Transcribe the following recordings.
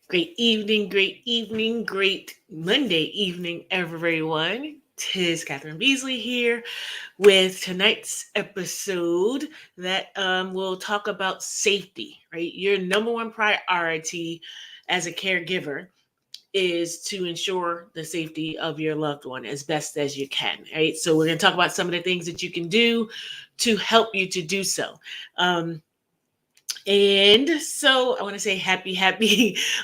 Great evening, great Monday evening, everyone. Tis Catherine Beasley here with tonight's episode that will talk about safety, right? Your number one priority as a caregiver is to ensure the safety of your loved one as best as you can, right? So, we're going to talk about some of the things that you can do to help you to do so. Um, and so I want to say happy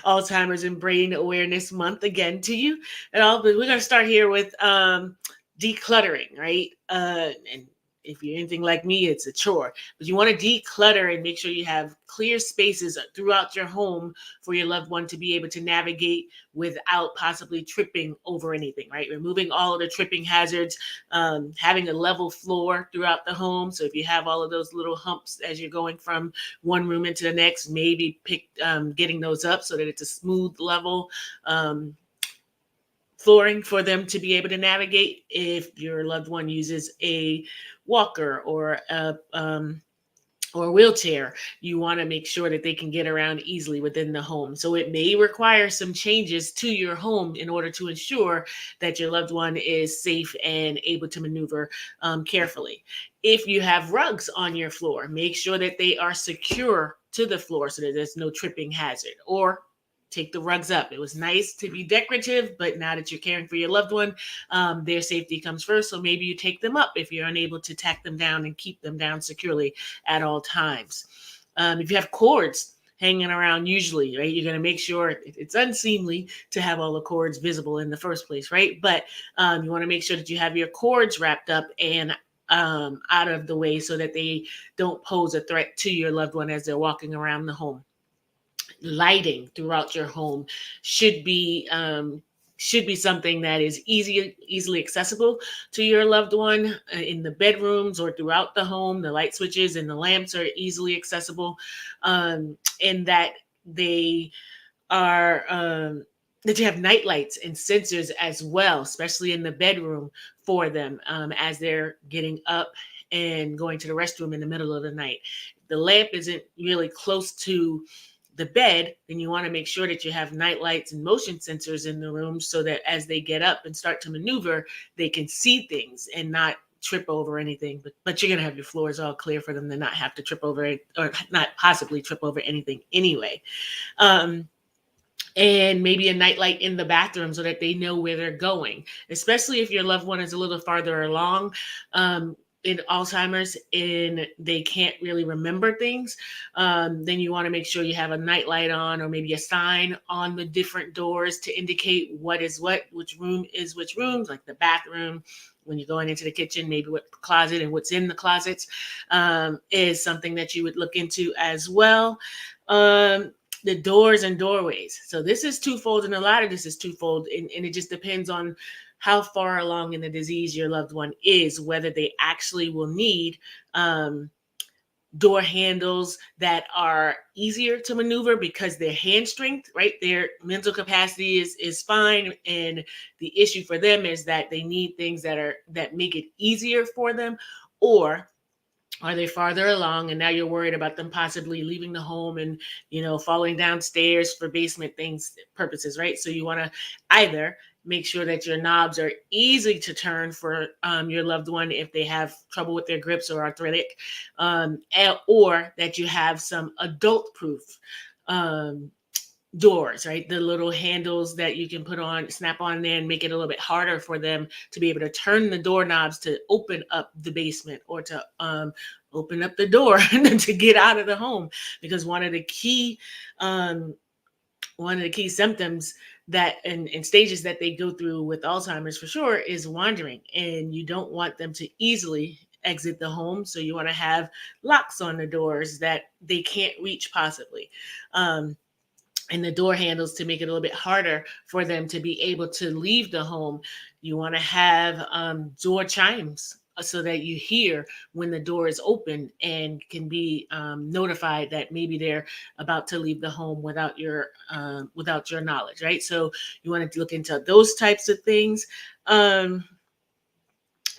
Alzheimer's and Brain Awareness Month again to you and all. But we're going to start here with decluttering, right? And if you're anything like me, it's a chore. But you want to declutter and make sure you have clear spaces throughout your home for your loved one to be able to navigate without possibly tripping over anything, right? Removing all of the tripping hazards, having a level floor throughout the home. So if you have all of those little humps as you're going from one room into the next, maybe getting those up so that it's a smooth level um, flooring for them to be able to navigate. If your loved one uses a walker or a wheelchair, you want to make sure that they can get around easily within the home. So it may require some changes to your home in order to ensure that your loved one is safe and able to maneuver carefully. If you have rugs on your floor, make sure that they are secure to the floor so that there's no tripping hazard. Or take the rugs up. It was nice to be decorative, but now that you're caring for your loved one, their safety comes first. So maybe you take them up if you're unable to tack them down and keep them down securely at all times. If you have cords hanging around, usually, right, you're going to make sure it's unseemly to have all the cords visible in the first place, right? But you want to make sure that you have your cords wrapped up and out of the way so that they don't pose a threat to your loved one as they're walking around the home. Lighting throughout your home should be something that is easily accessible to your loved one in the bedrooms or throughout the home. The light switches and the lamps are easily accessible, and that they are that you have night lights and sensors as well, especially in the bedroom for them as they're getting up and going to the restroom in the middle of the night. The lamp isn't really close to the bed, then you want to make sure that you have night lights and motion sensors in the room so that as they get up and start to maneuver, they can see things and not trip over anything. But you're going to have your floors all clear for them to not have to trip over it or not possibly trip over anything anyway. Um, and maybe a nightlight in the bathroom so that they know where they're going, especially if your loved one is a little farther along in Alzheimer's and they can't really remember things. Then you want to make sure you have a nightlight on or maybe a sign on the different doors to indicate what is what, which room is which rooms, like the bathroom. When you're going into the kitchen, maybe what closet and what's in the closets is something that you would look into as well. The doors and doorways. So this is twofold, and a lot of this is twofold, and it just depends on how far along in the disease your loved one is, whether they actually will need um, door handles that are easier to maneuver because their hand strength, right? Their mental capacity is fine, and the issue for them is that they need things that make it easier for them, or are they farther along and now you're worried about them possibly leaving the home and falling downstairs for basement things purposes, right? So you want to either make sure that your knobs are easy to turn for your loved one if they have trouble with their grips or arthritic, or that you have some adult proof um, doors, right? The little handles that you can put on, snap on there and make it a little bit harder for them to be able to turn the doorknobs to open up the basement or to open up the door to get out of the home. Because um, one of the key symptoms that and stages that they go through with Alzheimer's for sure is wandering, and you don't want them to easily exit the home. So you want to have locks on the doors that they can't reach possibly. And the door handles to make it a little bit harder for them to be able to leave the home. You want to have door chimes so that you hear when the door is open and can be notified that maybe they're about to leave the home without your knowledge, right? So you want to look into those types of things.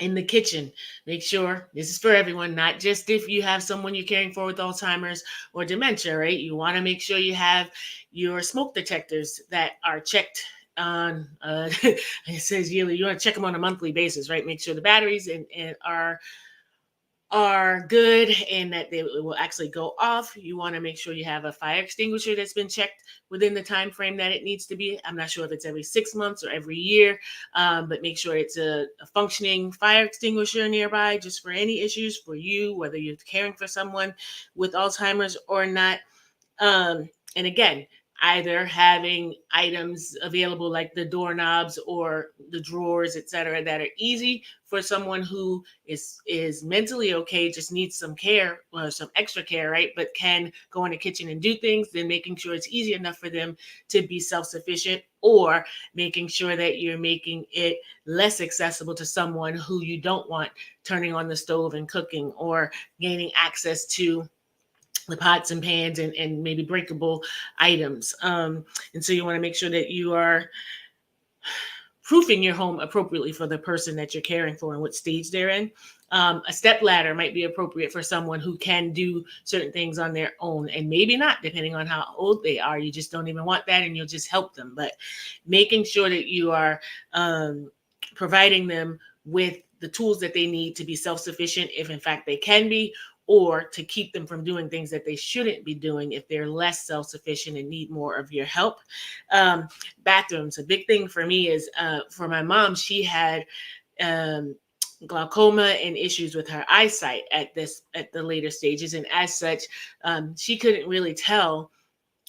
In the kitchen, make sure this is for everyone, not just if you have someone you're caring for with Alzheimer's or dementia, right? You want to make sure you have your smoke detectors that are checked on it says yearly. You want to check them on a monthly basis, right? Make sure the batteries and are good and that they will actually go off. You want to make sure you have a fire extinguisher that's been checked within the time frame that it needs to be. I'm not sure if it's every 6 months or every year, but make sure it's a functioning fire extinguisher nearby just for any issues for you, whether you're caring for someone with Alzheimer's or not. And again, either having items available like the doorknobs or the drawers, etc., that are easy for someone who is mentally okay, just needs some care or some extra care, right? But can go in the kitchen and do things, then making sure it's easy enough for them to be self-sufficient, or making sure that you're making it less accessible to someone who you don't want turning on the stove and cooking, or gaining access to the pots and pans and maybe breakable items. And so you want to make sure that you are proofing your home appropriately for the person that you're caring for and what stage they're in. A step ladder might be appropriate for someone who can do certain things on their own, and maybe not, depending on how old they are. You just don't even want that, and you'll just help them. But making sure that you are providing them with the tools that they need to be self-sufficient, if in fact they can be, or to keep them from doing things that they shouldn't be doing if they're less self-sufficient and need more of your help. Bathrooms, a big thing for me is for my mom, she had glaucoma and issues with her eyesight at the later stages, and as such, she couldn't really tell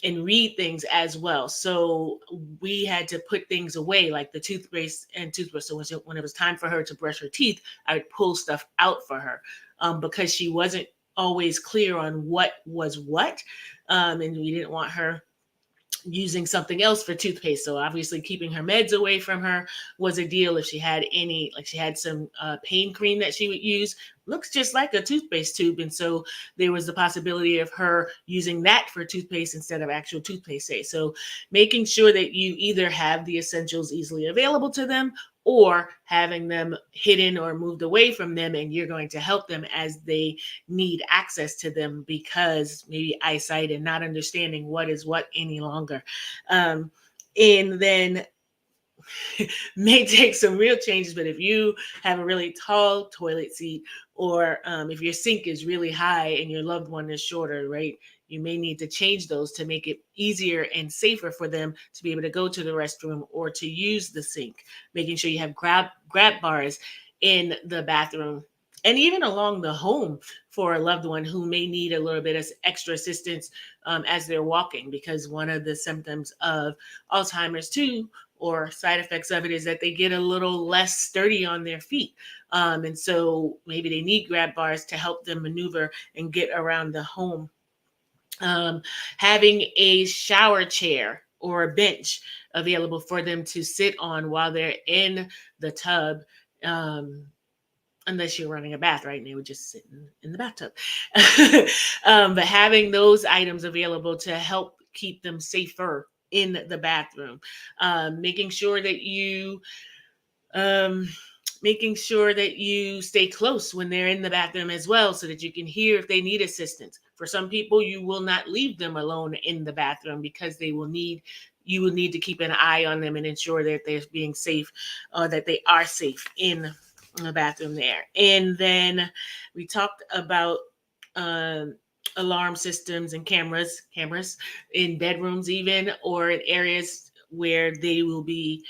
and read things as well. So we had to put things away, like the toothpaste and toothbrush. So when it was time for her to brush her teeth, I would pull stuff out for her, because she wasn't always clear on what was what. And we didn't want her using something else for toothpaste. So obviously keeping her meds away from her was a deal. If she had any, like she had some pain cream that she would use, looks just like a toothpaste tube. And so there was the possibility of her using that for toothpaste instead of actual toothpaste. So making sure that you either have the essentials easily available to them, or having them hidden or moved away from them, and you're going to help them as they need access to them, because maybe eyesight and not understanding what is what any longer. And then may take some real changes, but if you have a really tall toilet seat, or if your sink is really high and your loved one is shorter, right, you may need to change those to make it easier and safer for them to be able to go to the restroom or to use the sink. Making sure you have grab bars in the bathroom and even along the home for a loved one who may need a little bit of extra assistance as they're walking, because one of the symptoms of Alzheimer's too, or side effects of it, is that they get a little less sturdy on their feet. And so maybe they need grab bars to help them maneuver and get around the home. Having a shower chair or a bench available for them to sit on while they're in the tub. Unless you're running a bath, right? And they would just sit in the bathtub. But having those items available to help keep them safer in the bathroom. Making sure that you stay close when they're in the bathroom as well, so that you can hear if they need assistance. For some people, you will not leave them alone in the bathroom, because you will need to keep an eye on them and ensure that they're being safe, that they are safe in the bathroom there. And then we talked about alarm systems and cameras in bedrooms, even, or in areas where they will be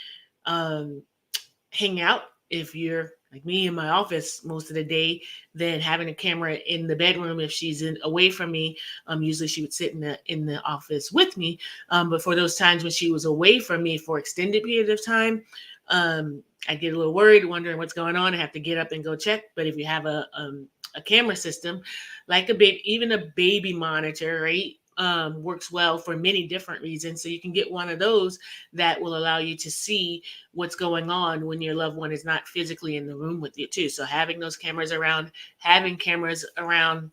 hanging out. If you're like me in my office most of the day, then having a camera in the bedroom, if she's away from me, usually she would sit in the office with me. But for those times when she was away from me for extended periods of time, I get a little worried, wondering what's going on. I have to get up and go check. But if you have a camera system, like even a baby monitor, right, works well for many different reasons. So you can get one of those that will allow you to see what's going on when your loved one is not physically in the room with you too. So having those cameras around, having cameras around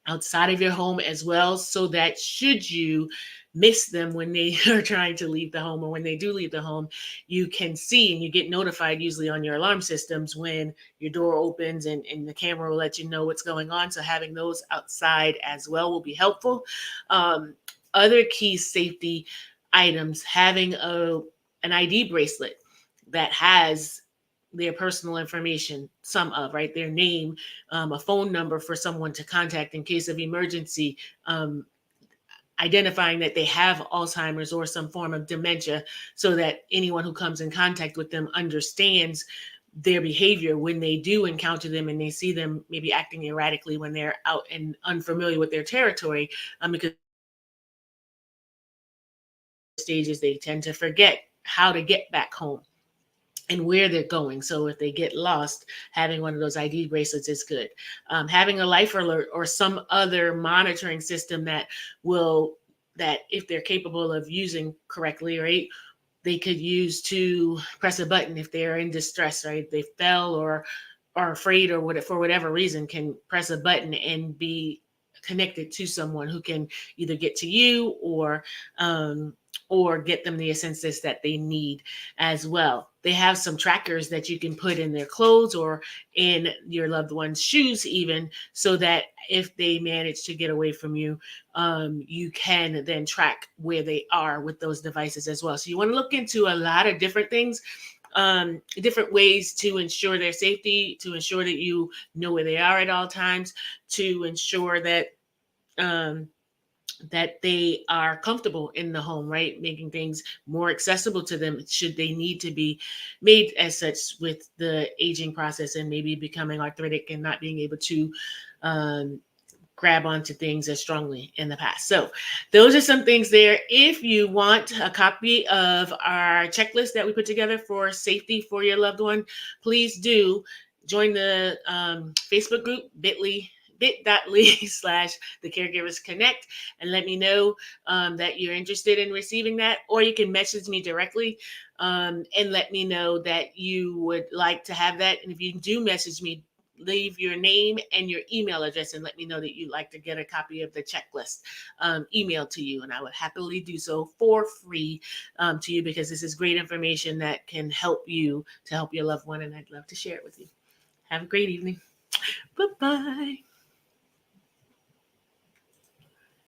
outside of your home as well, so that should you miss them when they are trying to leave the home, or when they do leave the home, you can see, and you get notified usually on your alarm systems when your door opens, and the camera will let you know what's going on. So having those outside as well will be helpful. other key safety items, having an ID bracelet that has their personal information, some of, right, their name, a phone number for someone to contact in case of emergency, um, identifying that they have Alzheimer's or some form of dementia, so that anyone who comes in contact with them understands their behavior when they do encounter them and they see them maybe acting erratically when they're out and unfamiliar with their territory, because stages they tend to forget how to get back home and where they're going. So if they get lost, having one of those ID bracelets is good. Having a life alert or some other monitoring system that will, that if they're capable of using correctly, right, they could use to press a button if they're in distress, right? They fell or are afraid or what, for whatever reason, can press a button and be connected to someone who can either get to you um, or get them the assistance that they need as well. They have some trackers that you can put in their clothes or in your loved one's shoes, even, so that if they manage to get away from you, you can then track where they are with those devices as well. So you want to look into a lot of different things, different ways to ensure their safety, to ensure that you know where they are at all times, to ensure that um, that they are comfortable in the home, right? Making things more accessible to them should they need to be made as such with the aging process and maybe becoming arthritic and not being able to um, grab onto things as strongly in the past. So those are some things there. If you want a copy of our checklist that we put together for safety for your loved one, please do join the Facebook group, bit.ly slash the caregivers connect, and let me know that you're interested in receiving that, or you can message me directly and let me know that you would like to have that. And if you do message me, leave your name and your email address and let me know that you'd like to get a copy of the checklist emailed to you. And I would happily do so for free to you, because this is great information that can help you to help your loved one. And I'd love to share it with you. Have a great evening. Bye-bye.